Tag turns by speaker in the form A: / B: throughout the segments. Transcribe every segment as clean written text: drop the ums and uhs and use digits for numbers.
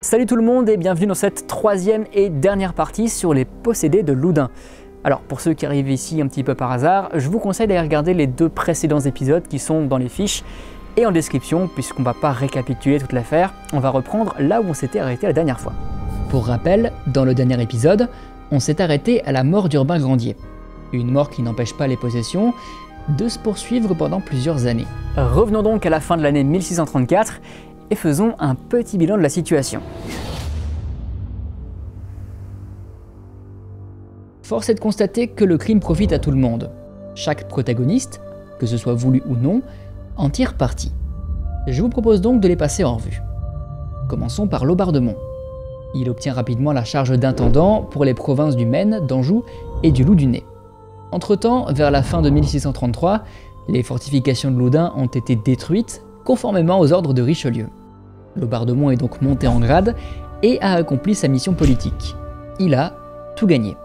A: Salut tout le monde et bienvenue dans cette troisième et dernière partie sur les possédés de Loudun. Alors pour ceux qui arrivent ici un petit peu par hasard, je vous conseille d'aller regarder les deux précédents épisodes qui sont dans les fiches et en description, puisqu'on ne va pas récapituler toute l'affaire, on va reprendre là où on s'était arrêté la dernière fois. Pour rappel, dans le dernier épisode, on s'est arrêté à la mort d'Urbain Grandier. Une mort qui n'empêche pas les possessions de se poursuivre pendant plusieurs années. Revenons donc à la fin de l'année 1634 et faisons un petit bilan de la situation. Force est de constater que le crime profite à tout le monde. Chaque protagoniste, que ce soit voulu ou non, en tire parti. Je vous propose donc de les passer en revue. Commençons par Laubardemont. Il obtient rapidement la charge d'intendant pour les provinces du Maine, d'Anjou et du Loup-du-Nez. Entre-temps, vers la fin de 1633, les fortifications de Loudun ont été détruites conformément aux ordres de Richelieu. Laubardemont est donc monté en grade et a accompli sa mission politique. Il a tout gagné.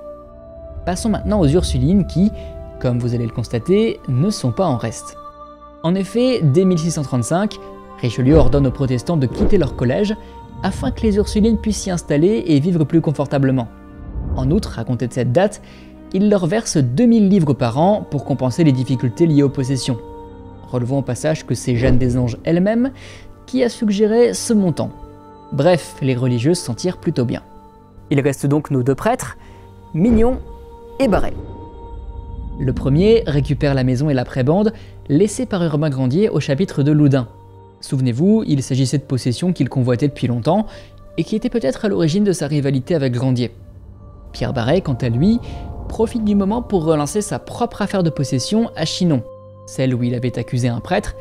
A: Passons maintenant aux Ursulines qui, comme vous allez le constater, ne sont pas en reste. En effet, dès 1635, Richelieu ordonne aux protestants de quitter leur collège afin que les Ursulines puissent s'y installer et vivre plus confortablement. En outre, à compter de cette date, il leur verse 2000 livres par an pour compenser les difficultés liées aux possessions. Relevons au passage que c'est Jeanne des Anges elle-même qui a suggéré ce montant. Bref, les religieuses s'en tirent plutôt bien. Il reste donc nos deux prêtres, Mignon et Barret. Le premier récupère la maison et la prébende laissée par Urbain Grandier au chapitre de Loudun. Souvenez-vous, il s'agissait de possessions qu'il convoitait depuis longtemps et qui étaient peut-être à l'origine de sa rivalité avec Grandier. Pierre Barret, quant à lui, profite du moment pour relancer sa propre affaire de possession à Chinon, celle où il avait accusé un prêtre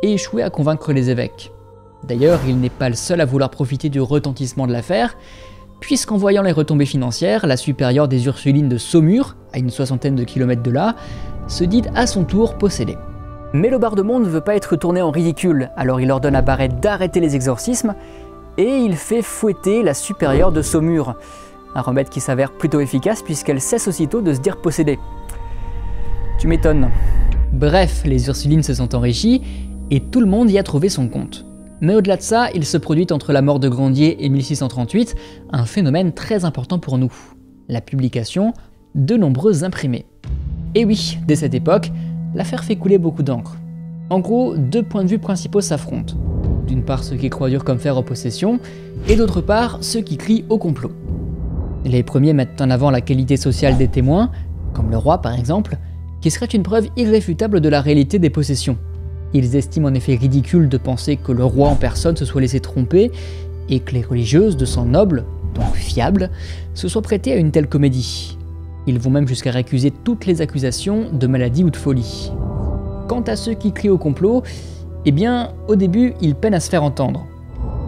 A: et échoué à convaincre les évêques. D'ailleurs, il n'est pas le seul à vouloir profiter du retentissement de l'affaire, puisqu'en voyant les retombées financières, la supérieure des Ursulines de Saumur, à une 60aine de kilomètres de là, se dit à son tour possédée. Mais Laubardemont ne veut pas être tourné en ridicule, alors il ordonne à Barret d'arrêter les exorcismes, et il fait fouetter la supérieure de Saumur, un remède qui s'avère plutôt efficace puisqu'elle cesse aussitôt de se dire possédée. Tu m'étonnes. Bref, les Ursulines se sont enrichies, et tout le monde y a trouvé son compte. Mais au-delà de ça, il se produit entre la mort de Grandier et 1638 un phénomène très important pour nous, la publication de nombreux imprimés. Et oui, dès cette époque, l'affaire fait couler beaucoup d'encre. En gros, deux points de vue principaux s'affrontent. D'une part ceux qui croient dur comme fer aux possessions, et d'autre part ceux qui crient au complot. Les premiers mettent en avant la qualité sociale des témoins, comme le roi par exemple, qui serait une preuve irréfutable de la réalité des possessions. Ils estiment en effet ridicule de penser que le roi en personne se soit laissé tromper et que les religieuses de sang noble, donc fiables, se soient prêtées à une telle comédie. Ils vont même jusqu'à récuser toutes les accusations de maladie ou de folie. Quant à ceux qui crient au complot, eh bien, au début, ils peinent à se faire entendre.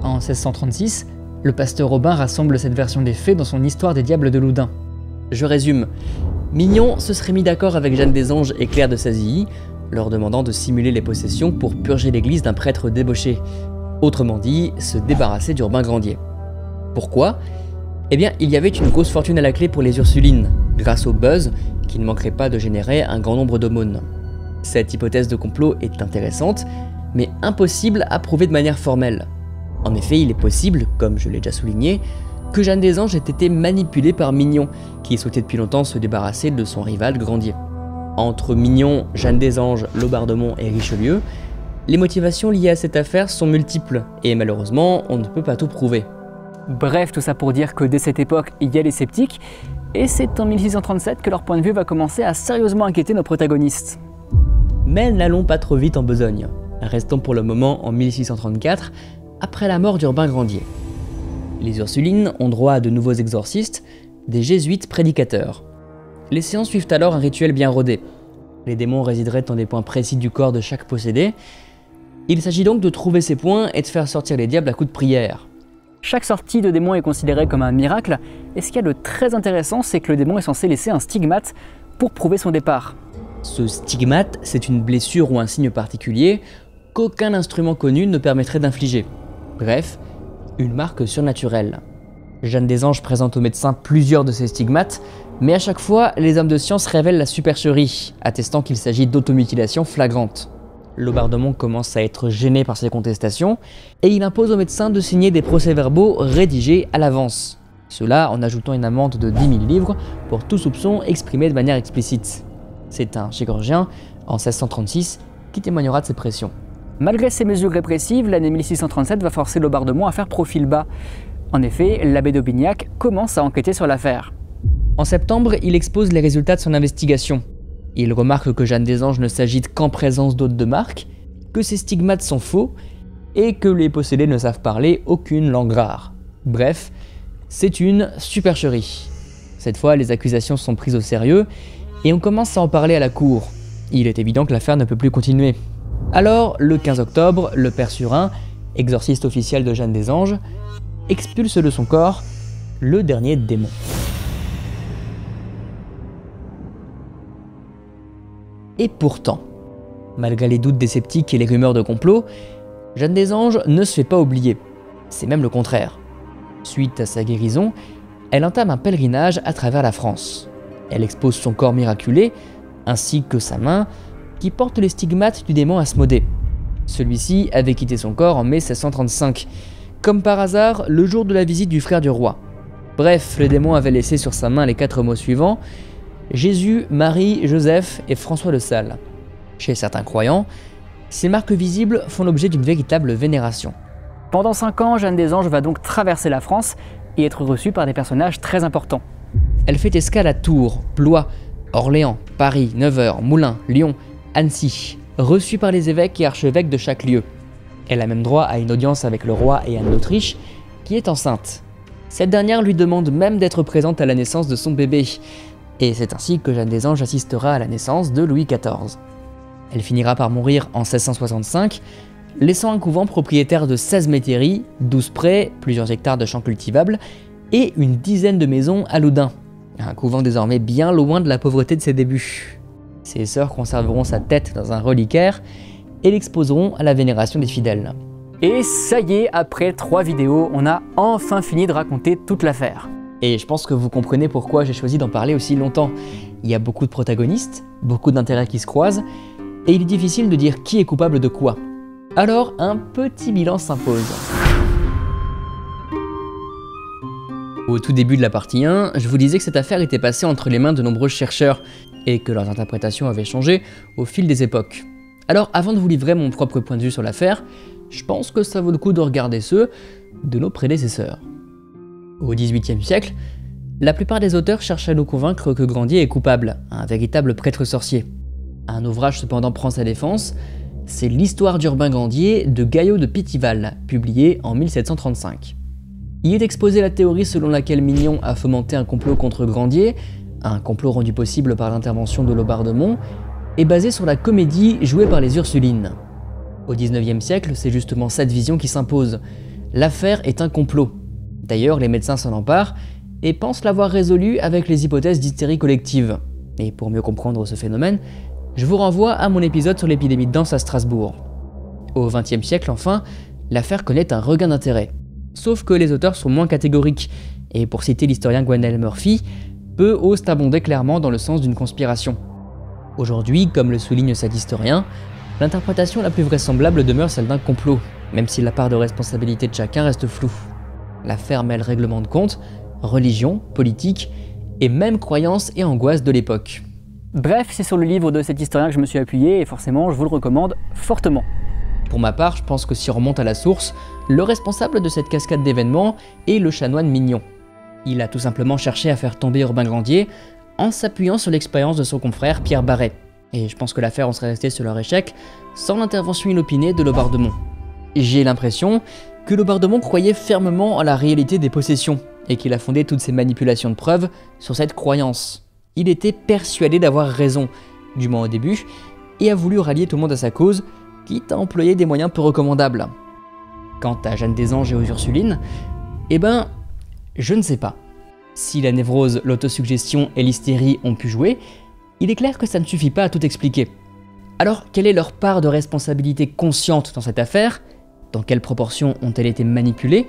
A: En 1636, le pasteur Robin rassemble cette version des faits dans son Histoire des diables de Loudun. Je résume. Mignon se serait mis d'accord avec Jeanne des Anges et Claire de Sazilly, leur demandant de simuler les possessions pour purger l'église d'un prêtre débauché. Autrement dit, se débarrasser d'Urbain Grandier. Pourquoi ? Eh bien, il y avait une grosse fortune à la clé pour les Ursulines, grâce au buzz qui ne manquerait pas de générer un grand nombre d'aumônes. Cette hypothèse de complot est intéressante, mais impossible à prouver de manière formelle. En effet, il est possible, comme je l'ai déjà souligné, que Jeanne des Anges ait été manipulée par Mignon, qui souhaitait depuis longtemps se débarrasser de son rival Grandier. Entre Mignon, Jeanne des Anges, Laubardemont et Richelieu, les motivations liées à cette affaire sont multiples, et malheureusement, on ne peut pas tout prouver. Bref, tout ça pour dire que dès cette époque, il y a les sceptiques, et c'est en 1637 que leur point de vue va commencer à sérieusement inquiéter nos protagonistes. Mais n'allons pas trop vite en besogne. Restons pour le moment en 1634, après la mort d'Urbain Grandier. Les Ursulines ont droit à de nouveaux exorcistes, des jésuites prédicateurs. Les séances suivent alors un rituel bien rodé. Les démons résideraient dans des points précis du corps de chaque possédé. Il s'agit donc de trouver ces points et de faire sortir les diables à coups de prière. Chaque sortie de démon est considérée comme un miracle, et ce qu'il y a de très intéressant, c'est que le démon est censé laisser un stigmate pour prouver son départ. Ce stigmate, c'est une blessure ou un signe particulier qu'aucun instrument connu ne permettrait d'infliger. Bref, une marque surnaturelle. Jeanne des Anges présente aux médecins plusieurs de ces stigmates, mais à chaque fois, les hommes de science révèlent la supercherie, attestant qu'il s'agit d'automutilation flagrante. Laubardemont commence à être gêné par ces contestations et il impose aux médecins de signer des procès-verbaux rédigés à l'avance. Cela en ajoutant une amende de 10 000 livres pour tout soupçon exprimé de manière explicite. C'est un chirurgien, en 1636, qui témoignera de ces pressions. Malgré ces mesures répressives, l'année 1637 va forcer Laubardemont à faire profil bas. En effet, l'abbé d'Aubignac commence à enquêter sur l'affaire. En septembre, il expose les résultats de son investigation. Il remarque que Jeanne des Anges ne s'agite qu'en présence d'hôtes de marque, que ses stigmates sont faux et que les possédés ne savent parler aucune langue rare. Bref, c'est une supercherie. Cette fois, les accusations sont prises au sérieux et on commence à en parler à la cour. Il est évident que l'affaire ne peut plus continuer. Alors, le 15 octobre, le père Surin, exorciste officiel de Jeanne des Anges, expulse de son corps le dernier démon. Et pourtant, malgré les doutes des sceptiques et les rumeurs de complot, Jeanne des Anges ne se fait pas oublier. C'est même le contraire. Suite à sa guérison, elle entame un pèlerinage à travers la France. Elle expose son corps miraculé, ainsi que sa main, qui porte les stigmates du démon Asmodée. Celui-ci avait quitté son corps en mai 1635, comme par hasard le jour de la visite du frère du roi. Bref, le démon avait laissé sur sa main les 4 mots suivants: Jésus, Marie, Joseph et François de Sales. Chez certains croyants, ces marques visibles font l'objet d'une véritable vénération. Pendant 5 ans, Jeanne des Anges va donc traverser la France et être reçue par des personnages très importants. Elle fait escale à Tours, Blois, Orléans, Paris, Nevers, Moulins, Lyon, Annecy, reçue par les évêques et archevêques de chaque lieu. Elle a même droit à une audience avec le roi et Anne d'Autriche, qui est enceinte. Cette dernière lui demande même d'être présente à la naissance de son bébé. Et c'est ainsi que Jeanne des Anges assistera à la naissance de Louis XIV. Elle finira par mourir en 1665, laissant un couvent propriétaire de 16 métairies, 12 prés, plusieurs hectares de champs cultivables et une dizaine de maisons à Loudun. Un couvent désormais bien loin de la pauvreté de ses débuts. Ses sœurs conserveront sa tête dans un reliquaire et l'exposeront à la vénération des fidèles. Et ça y est, après 3 vidéos, on a enfin fini de raconter toute l'affaire. Et je pense que vous comprenez pourquoi j'ai choisi d'en parler aussi longtemps. Il y a beaucoup de protagonistes, beaucoup d'intérêts qui se croisent, et il est difficile de dire qui est coupable de quoi. Alors, un petit bilan s'impose. Au tout début de la partie 1, je vous disais que cette affaire était passée entre les mains de nombreux chercheurs, et que leurs interprétations avaient changé au fil des époques. Alors, avant de vous livrer mon propre point de vue sur l'affaire, je pense que ça vaut le coup de regarder ceux de nos prédécesseurs. Au XVIIIe siècle, la plupart des auteurs cherchent à nous convaincre que Grandier est coupable, un véritable prêtre sorcier. Un ouvrage cependant prend sa défense, c'est l'Histoire d'Urbain Grandier de Gaillot de Pithival, publié en 1735. Y est exposée la théorie selon laquelle Mignon a fomenté un complot contre Grandier, un complot rendu possible par l'intervention de Laubardemont, et basé sur la comédie jouée par les Ursulines. Au XIXe siècle, c'est justement cette vision qui s'impose. L'affaire est un complot. D'ailleurs, les médecins s'en emparent et pensent l'avoir résolu avec les hypothèses d'hystérie collective. Et pour mieux comprendre ce phénomène, je vous renvoie à mon épisode sur l'épidémie de danse à Strasbourg. Au XXe siècle, enfin, l'affaire connaît un regain d'intérêt. Sauf que les auteurs sont moins catégoriques, et pour citer l'historien Gwenel Murphy, peu osent abonder clairement dans le sens d'une conspiration. Aujourd'hui, comme le souligne cet historien, l'interprétation la plus vraisemblable demeure celle d'un complot, même si la part de responsabilité de chacun reste floue. L'affaire mêle règlement de compte, religion, politique et même croyances et angoisses de l'époque. Bref, c'est sur le livre de cet historien que je me suis appuyé et forcément je vous le recommande fortement. Pour ma part, je pense que si on remonte à la source, le responsable de cette cascade d'événements est le chanoine Mignon. Il a tout simplement cherché à faire tomber Urbain Grandier en s'appuyant sur l'expérience de son confrère Pierre Barret. Et je pense que l'affaire en serait restée sur leur échec sans l'intervention inopinée de Laubardemont. J'ai l'impression que Laubardemont croyait fermement en la réalité des possessions et qu'il a fondé toutes ses manipulations de preuves sur cette croyance. Il était persuadé d'avoir raison, du moins au début, et a voulu rallier tout le monde à sa cause, quitte à employer des moyens peu recommandables. Quant à Jeanne des Anges et aux Ursulines, eh ben, je ne sais pas. Si la névrose, l'autosuggestion et l'hystérie ont pu jouer, il est clair que ça ne suffit pas à tout expliquer. Alors, quelle est leur part de responsabilité consciente dans cette affaire? Dans quelle proportion ont-elles été manipulées?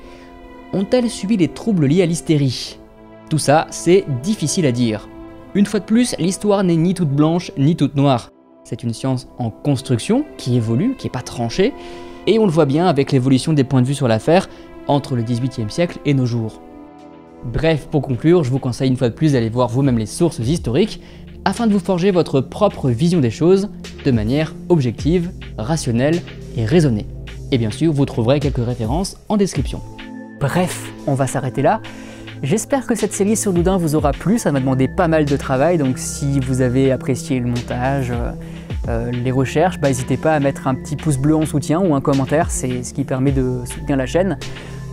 A: Ont-elles subi des troubles liés à l'hystérie? Tout ça, c'est difficile à dire. Une fois de plus, l'histoire n'est ni toute blanche ni toute noire. C'est une science en construction, qui évolue, qui n'est pas tranchée, et on le voit bien avec l'évolution des points de vue sur l'affaire entre le XVIIIe siècle et nos jours. Bref, pour conclure, je vous conseille une fois de plus d'aller voir vous-même les sources historiques, afin de vous forger votre propre vision des choses de manière objective, rationnelle et raisonnée. Et bien sûr, vous trouverez quelques références en description. Bref, on va s'arrêter là. J'espère que cette série sur Loudun vous aura plu, ça m'a demandé pas mal de travail, donc si vous avez apprécié le montage, les recherches, n'hésitez pas à mettre un petit pouce bleu en soutien ou un commentaire, c'est ce qui permet de soutenir la chaîne,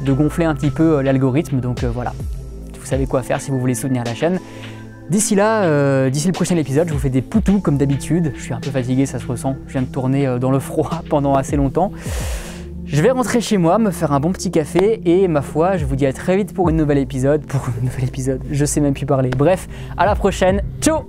A: de gonfler un petit peu l'algorithme, donc voilà. Vous savez quoi faire si vous voulez soutenir la chaîne. D'ici là, d'ici le prochain épisode, je vous fais des poutous comme d'habitude. Je suis un peu fatigué, ça se ressent. Je viens de tourner dans le froid pendant assez longtemps. Je vais rentrer chez moi, me faire un bon petit café et ma foi, je vous dis à très vite pour un nouvel épisode. Je sais même plus parler. Bref, à la prochaine. Ciao!